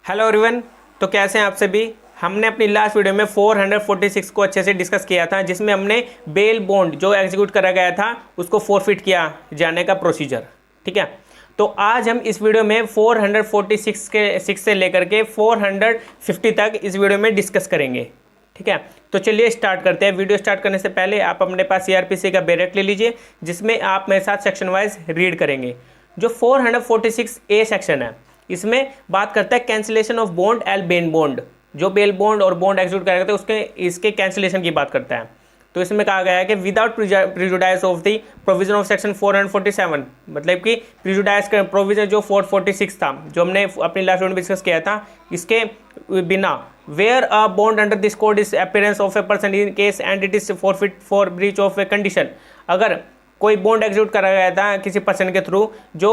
Hello everyone. तो कैसे हैं आप सभी। हमने अपनी लास्ट वीडियो में 446 को अच्छे से डिस्कस किया था, जिसमें हमने बेल बॉन्ड जो एग्जीक्यूट करा गया था उसको फोरफिट किया जाने का प्रोसीजर। ठीक है, तो आज हम इस वीडियो में 446 के 6 से लेकर के 450 तक इस वीडियो में डिस्कस करेंगे। ठीक है, तो चलिए स्टार्ट करते हैं। वीडियो स्टार्ट करने से पहले आप अपने पास सीआरपीसी का बैरेट ले लीजिए, जिसमें आप मेरे साथ सेक्शन वाइज रीड करेंगे। जो 446 ए सेक्शन है, इसमें बात करता है cancellation of bond L bail bond. जो बेल बॉन्ड और बॉन्ड एग्जीक्यूट करा जाता है उसके इसके कैंसिलेशन की बात करता है। तो इसमें कहा गया है कि without prejudice of the provision of section 447, मतलब कि प्रिजुडाइस का प्रोविजन जो 446 था, जो हमने अपनी लास्ट वीडियो में डिस्कस किया था, इसके बिना where a bond under this code is appearance of a person in case and it is forfeit for breach of a condition. अगर कोई बॉन्ड एग्जीक्यूट करा गया था किसी पर्सन के थ्रू जो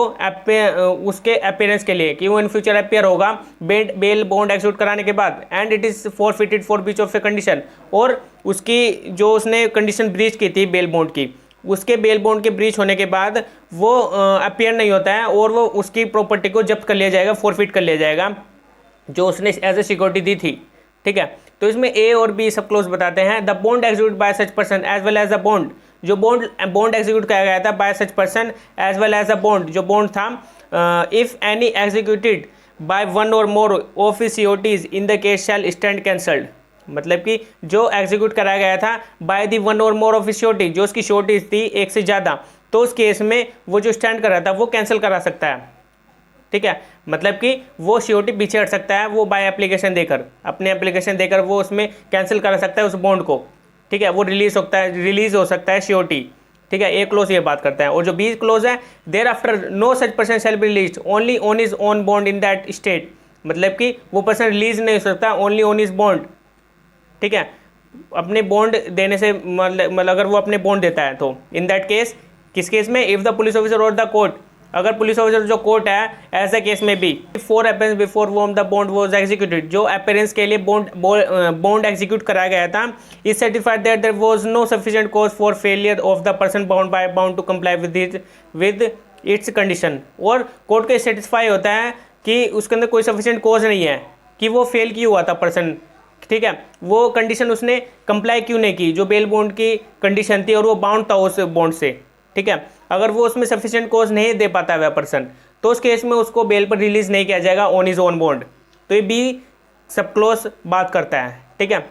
उसके अपीयरेंस के लिए कि वो इन फ्यूचर अपीयर होगा बेल बॉन्ड एग्जीक्यूट कराने के बाद, and it is forfeited for breach of a condition, और उसकी जो उसने कंडीशन ब्रीच की थी बेल बॉन्ड की, उसके बेल बॉन्ड के ब्रीच होने के बाद वो अपीयर नहीं होता है और वो उसकी प्रॉपर्टी को जब्त कर लिया जाएगा, फॉरफिट कर लिया जाएगा जो उसने एज ए सिक्योरिटी दी थी। ठीक है, तो इसमें ए और बी सब क्लोज बताते हैं। The bond execute by such person as well as the bond, जो बॉन्ड एग्जीक्यूट किया गया था by such person as well as the bond, जो बॉन्ड था, if any executed by one or more of his sureties in the case shall stand cancelled. मतलब कि जो execute कराया गया था by the one or more of his surety, जो उसकी श्योरिटीज थी एक से ज़्यादा, तो उस केस में वो जो स्टैंड कर रहा था वो कैंसिल करा सकता है। ठीक है, मतलब कि वो श्योरिटी पीछे हट सकता है, वो बाय एप्लीकेशन देकर, अपने एप्लीकेशन देकर वो उसमें कैंसिल करा सकता है उस बॉन्ड को। ठीक है, वो रिलीज हो सकता है श्योरिटी। ठीक है, ए क्लोज ये बात करता है। और जो बी क्लोज है, thereafter no such person shall be release only on his own bond in that state, मतलब कि वो पर्सन रिलीज नहीं हो सकता ओनली ऑन हिज बॉन्ड। ठीक है, अपने बॉन्ड देने से मतलब अगर वो अपने बॉन्ड देता है तो इन दैट केस, किस केस में, if the police officer or the court, अगर पुलिस ऑफिसर जो कोर्ट है ऐसा केस में भी, for appearance before whom the bond was executed, जो अपीयरेंस के लिए बॉन्ड एग्जीक्यूट कराया गया था, is certified that there was no sufficient cause for failure of the person bound to comply with its condition, और court को satisfy होता है कि उसके अंदर कोई सफिशिएंट कॉज नहीं है कि वो फेल क्यों हुआ था पर्सन। ठीक है, वो कंडीशन उसने कंप्लाई क्यों नहीं की, जो बेल बॉन्ड की कंडीशन थी, और वो बाउंड था उस बॉन्ड से। ठीक है, अगर वो उसमें सफिशिएंट कॉज नहीं दे पाता है वह पर्सन, तो उस केस में उसको बेल पर रिलीज नहीं किया जाएगा ऑन हिज ओन बॉन्ड। तो ये बी सब क्लोज बात करता है। ठीक है,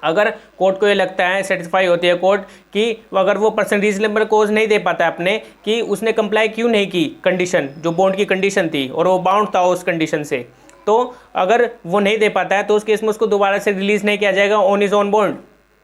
अगर कोर्ट को ये लगता है, सेटिस्फाई होती है कोर्ट कि अगर वो पर्सन रीजनेबल कॉज नहीं दे पाता है अपने, कि उसने कंप्लाई क्यों नहीं की कंडीशन, जो बॉन्ड की कंडीशन थी और वो बाउंड था उस कंडीशन से, तो अगर वो नहीं दे पाता है तो उस केस में उसको दोबारा से रिलीज नहीं किया जाएगा ऑन हिज ओन बॉन्ड।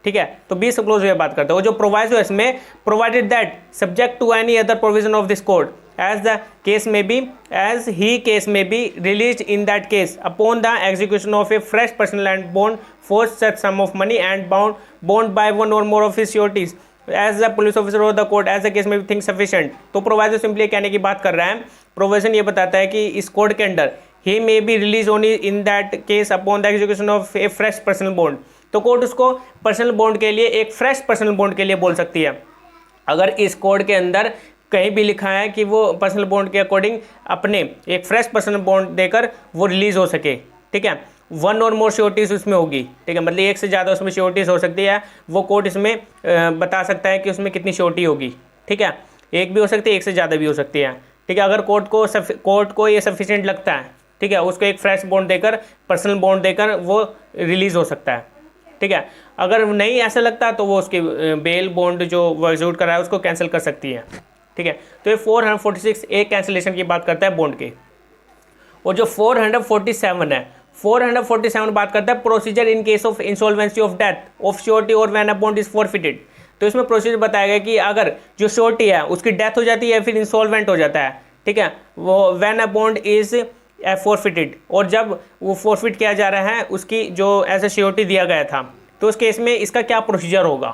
ठीक है, तो बी सब क्लोज हुए बात करते हैं। जो प्रोवाइजो है इसमें, provided that subject to any other provision of this code as the case may be as he case may be release in that case upon the execution of a fresh personal and bond for such sum of money and bound by one or more of his securities as the police officer or the court as the case may be think sufficient. तो proviso simply कहने की बात कर रहा है, provision ये बताता है कि इस कोड के अंदर ही may be release only in that case upon the execution of a fresh personal bond. तो कोर्ट उसको पर्सनल बॉन्ड के लिए, एक फ्रेश पर्सनल बॉन्ड के लिए बोल सकती है, अगर इस कोड के अंदर कहीं भी लिखा है कि वो पर्सनल बॉन्ड के अकॉर्डिंग अपने एक फ्रेश पर्सनल बॉन्ड देकर वो रिलीज हो सके। ठीक है, वन और मोर श्योरिटीज उसमें होगी। ठीक है, मतलब एक से ज़्यादा उसमें श्योरिटीज हो सकती है, वो कोर्ट इसमें बता सकता है कि उसमें कितनी श्योरिटी होगी। ठीक है, एक भी हो सकती है, एक से ज़्यादा भी हो सकती है। ठीक है, अगर कोर्ट को ये सफिशिएंट लगता है, ठीक है, उसको एक फ्रेश बॉन्ड देकर, पर्सनल बॉन्ड देकर वो रिलीज हो सकता है। ठीक है, अगर नहीं ऐसा लगता तो वो उसकी बेल बॉन्ड जो वो एग्जीक्यूट करा है उसको कैंसिल कर सकती है। ठीक है, तो ये 446 एक कैंसिलेशन की बात करता है बॉन्ड के। और जो 447 है, 447 बात करता है procedure in case of insolvency of death of surety और when a bond is forfeited. तो इसमें प्रोसीजर बताया गया कि अगर जो श्योरिटी है उसकी डेथ हो जाती है या फिर इंसॉल्वेंट हो जाता है, ठीक है, वो when a bond is forfeited, और जब वो फॉरफिट किया जा रहा है उसकी जो एज ए श्योरिटी दिया गया था, तो उस केस में इसका क्या प्रोसीजर होगा।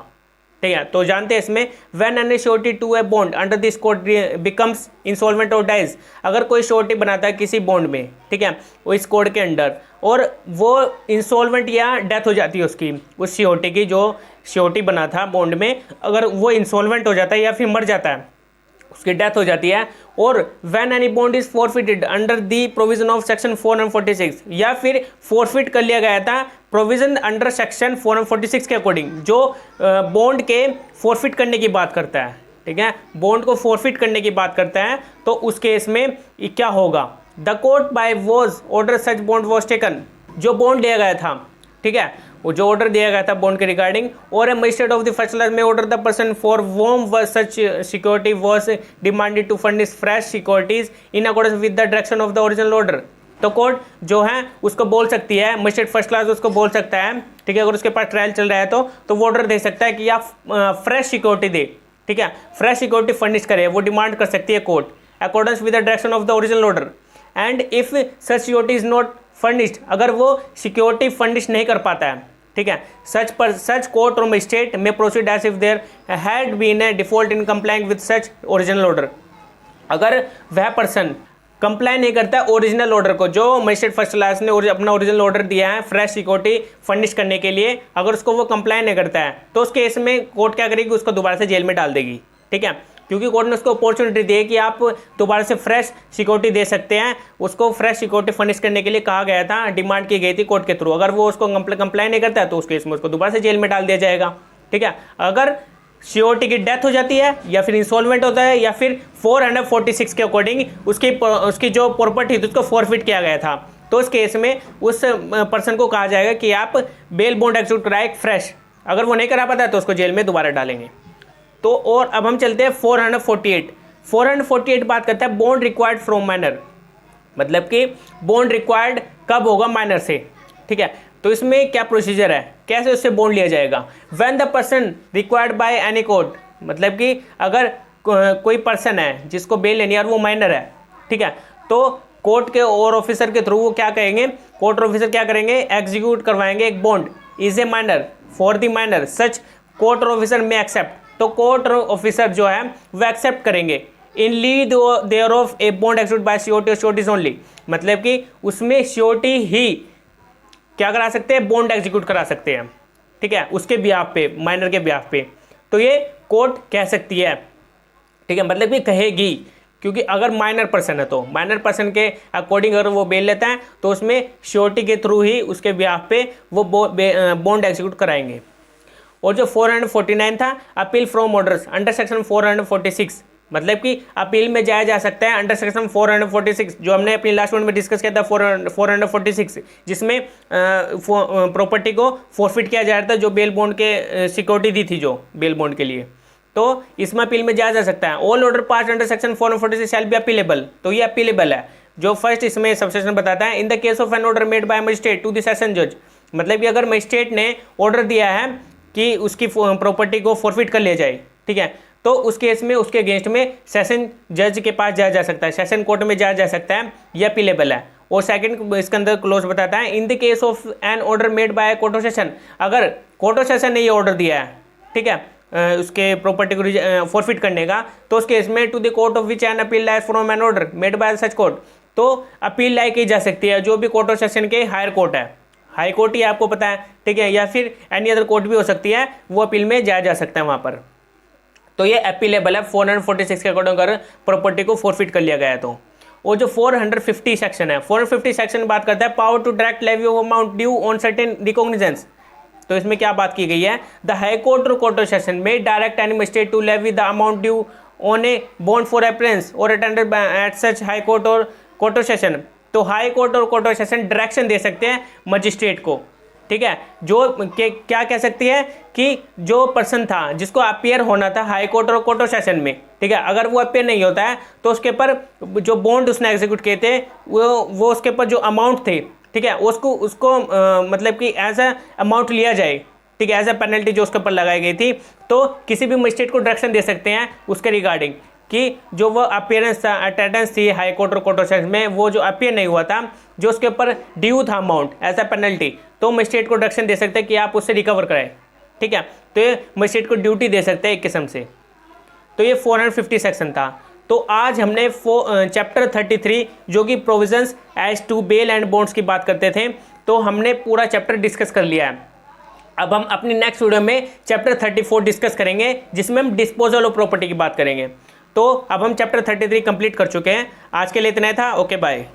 ठीक है, तो जानते हैं इसमें, when any surety to a bond under this code becomes insolvent और डाइज, अगर कोई श्योरिटी बनाता है किसी बॉन्ड में, ठीक है, वो इस कोड के अंडर, और वो इंसॉल्वेंट या डेथ हो जाती है उसकी, उस श्योरिटी की जो श्योरिटी बना था बॉन्ड में, अगर वो इंसॉल्वेंट हो जाता है या फिर मर जाता है, उसकी डेथ हो जाती है, और when any bond is forfeited under the provision of section 446, या फिर फॉरफिट कर लिया गया था प्रोविजन अंडर सेक्शन 446 के अकॉर्डिंग, जो बॉन्ड के फॉरफिट करने की बात करता है, ठीक है, बॉन्ड को फॉरफिट करने की बात करता है, तो उस केस में क्या होगा, the court by was order such bond was taken, जो बॉन्ड लिया गया था, ठीक है, वो जो ऑर्डर दिया गया था बॉन्ड के रिगार्डिंग, और a magistrate of the first class may order the person for whom such security was demanded to furnish fresh securities in accordance with the direction of the original order. तो court जो है उसको बोल सकती है, magistrate first class उसको बोल सकता है, ठीक है, अगर उसके पास ट्रायल चल रहा है तो वो ऑर्डर दे सकता है कि आप फ्रेश सिक्योरिटी दे, ठीक है, फ्रेश सिक्योरिटी फर्निश करे, वो डिमांड कर सकती है court accordance with the direction of the original order. And if such security is not furnished, अगर वो सिक्योरिटी फर्निश नहीं कर पाता है, ठीक है, सच कोर्ट और मजिस्ट्रेट में proceed as if there had been a default in complying with such original order. अगर वह पर्सन कंप्लाई नहीं करता ओरिजिनल ऑर्डर को, जो मजिस्ट्रेट फर्स्ट क्लास ने अपना ओरिजिनल ऑर्डर दिया है फ्रेश सिक्योरिटी फर्निश करने के लिए, अगर उसको वो कंप्लाई नहीं करता है, तो उस केस में कोर्ट क्या करेगी, उसको दोबारा से जेल में डाल देगी, ठीक है, क्योंकि कोर्ट ने उसको अपॉर्चुनिटी दी है कि आप दोबारा से फ्रेश सिक्योरिटी दे सकते हैं, उसको फ्रेश सिक्योरिटी फर्निश करने के लिए कहा गया था, डिमांड की गई थी कोर्ट के थ्रू। अगर वो उसको कंप्लाई नहीं करता है तो उस केस में उसको दोबारा से जेल में डाल दिया जाएगा, ठीक है। अगर सिक्योरिटी की डेथ हो जाती है, या फिर इंसॉल्वेंट होता है, या फिर 446 के अकॉर्डिंग उसकी जो प्रॉपर्टी थी उसको फॉरफिट किया गया था, तो उस केस में उस पर्सन को कहा जाएगा कि आप बेल बॉन्ड एग्जीक्यूट कराए फ्रेश। अगर वो नहीं करा पाता है तो उसको जेल में दोबारा डालेंगे। तो और अब हम चलते हैं 448 बात करता है बॉन्ड रिक्वायर्ड फ्रॉम माइनर, मतलब कि बॉन्ड रिक्वायर्ड कब होगा माइनर से, ठीक है। तो इसमें क्या प्रोसीजर है, कैसे उससे बॉन्ड लिया जाएगा। When the person required by any court, मतलब कि अगर कोई पर्सन है जिसको बेल लेनी है और वो माइनर है, ठीक है, तो कोर्ट के और ऑफिसर के थ्रू वो क्या करेंगे, कोर्ट ऑफिसर क्या करेंगे, एग्जीक्यूट करवाएंगे एक bond is a minor for the minor such court officer may accept. तो कोर्ट ऑफिसर जो है वो एक्सेप्ट करेंगे in lieu thereof a bond execute by security और सिक्योरिटीज ओनली, मतलब कि उसमें सिक्योरिटी ही क्या करा सकते हैं, बॉन्ड एग्जीक्यूट करा सकते हैं, ठीक है, उसके ब्याह पे, माइनर के ब्याह पे। तो ये कोर्ट कह सकती है, ठीक है, मतलब कि कहेगी, क्योंकि अगर माइनर पर्सन है तो माइनर पर्सन के अकॉर्डिंग अगर वो बेल लेता है तो उसमें सिक्योरिटी के थ्रू ही उसके ब्याह पे वो बॉन्ड एग्जीक्यूट कराएंगे। और जो 449 था appeal from orders under section 446, मतलब कि अपील में जाया जा सकता है अंडर सेक्शन 446, जो हमने अपनी लास्ट वन में डिस्कस किया था 446, जिसमें प्रॉपर्टी को फॉरफिट किया जा रहा था, जो बेल बॉन्ड के सिक्योरिटी दी थी जो बेल बॉन्ड के लिए, तो इसमें अपील में जाया जा सकता है। All order pass under section 446 shall be appealable, तो ये अपीलेबल है। जो फर्स्ट इसमें सबसेक्शन बताता है in the case of an order made by magistrate to the session जज, मतलब कि अगर मजिस्ट्रेट ने ऑर्डर दिया है कि उसकी प्रॉपर्टी को फॉरफिट कर लिया जाए, ठीक है, तो उस केस में उसके अगेंस्ट में सेशन जज के पास जाया जा सकता है, सेशन कोर्ट में जाया जा सकता है, यह अपीलेबल है। और सेकंड इसके अंदर क्लोज बताता है in the case of an order made by court of session, अगर कोर्ट ऑफ सेशन ने ये ऑर्डर दिया है, ठीक है, उसके प्रॉपर्टी को फॉरफिट करने का, तो उस केस में to the court of which an appeal lies from an order made by such court, तो अपील लाई की जा सकती है जो भी कोर्ट ऑफ सेशन के हायर कोर्ट है, हाई कोर्ट ही आपको पता है, ठीक है, या फिर एनी अदर कोर्ट भी हो सकती है, वो अपील में जाया जा सकता है वहाँ पर। तो ये अपीलेबल है 446 के अकॉर्डिंग अगर प्रॉपर्टी को फॉरफिट कर लिया गया तो। और जो 450 सेक्शन है, 450 सेक्शन बात करता है power to direct levy of amount due on certain recognizance. तो इसमें क्या बात की गई है, द हाई कोर्ट और court of session may direct any magistrate to levy the amount due on a bond for appearance और attended at such high court और कोर्ट ऑफ सेशन। तो हाई कोर्ट और कोर्ट ऑफ सेशन डायरेक्शन दे सकते हैं magistrate को, ठीक है, जो क्या कह सकती है कि जो पर्सन था जिसको अपीयर होना था हाई कोर्ट और कोर्ट ऑफ सेशन में, ठीक है, अगर वो अपीयर नहीं होता है तो उसके ऊपर जो बॉन्ड उसने एग्जीक्यूट किए थे वो उसके ऊपर जो अमाउंट थे, ठीक है, उसको मतलब कि एज अ अमाउंट लिया जाए, ठीक है, एज अ पेनल्टी जो उसके ऊपर लगाई गई थी। तो किसी भी मजिस्ट्रेट को डायरेक्शन दे सकते हैं उसके रिगार्डिंग कि जो वो अपीयरेंस था, अटेंडेंस थी हाई कोर्ट और कोर्ट ऑफ सेशन में, वो जो अपीयर नहीं हुआ था, जो उसके ऊपर ड्यू था अमाउंट एज अ पेनल्टी, तो मजिस्ट्रेट को डायरेक्शन दे सकते हैं कि आप उससे रिकवर कराएं, ठीक है। तो ये मजिस्ट्रेट को ड्यूटी दे सकते हैं एक किस्म से। तो ये 450 सेक्शन था। तो आज हमने चैप्टर 33 जो कि provisions as to bail and bonds की बात करते थे, तो हमने पूरा चैप्टर डिस्कस कर लिया है। अब हम अपनी नेक्स्ट वीडियो में चैप्टर 34 डिस्कस करेंगे जिसमें हम डिस्पोजल ऑफ प्रॉपर्टी की बात करेंगे। तो अब हम चैप्टर 33 कंप्लीट कर चुके हैं। आज के लिए इतना ही था। Okay bye.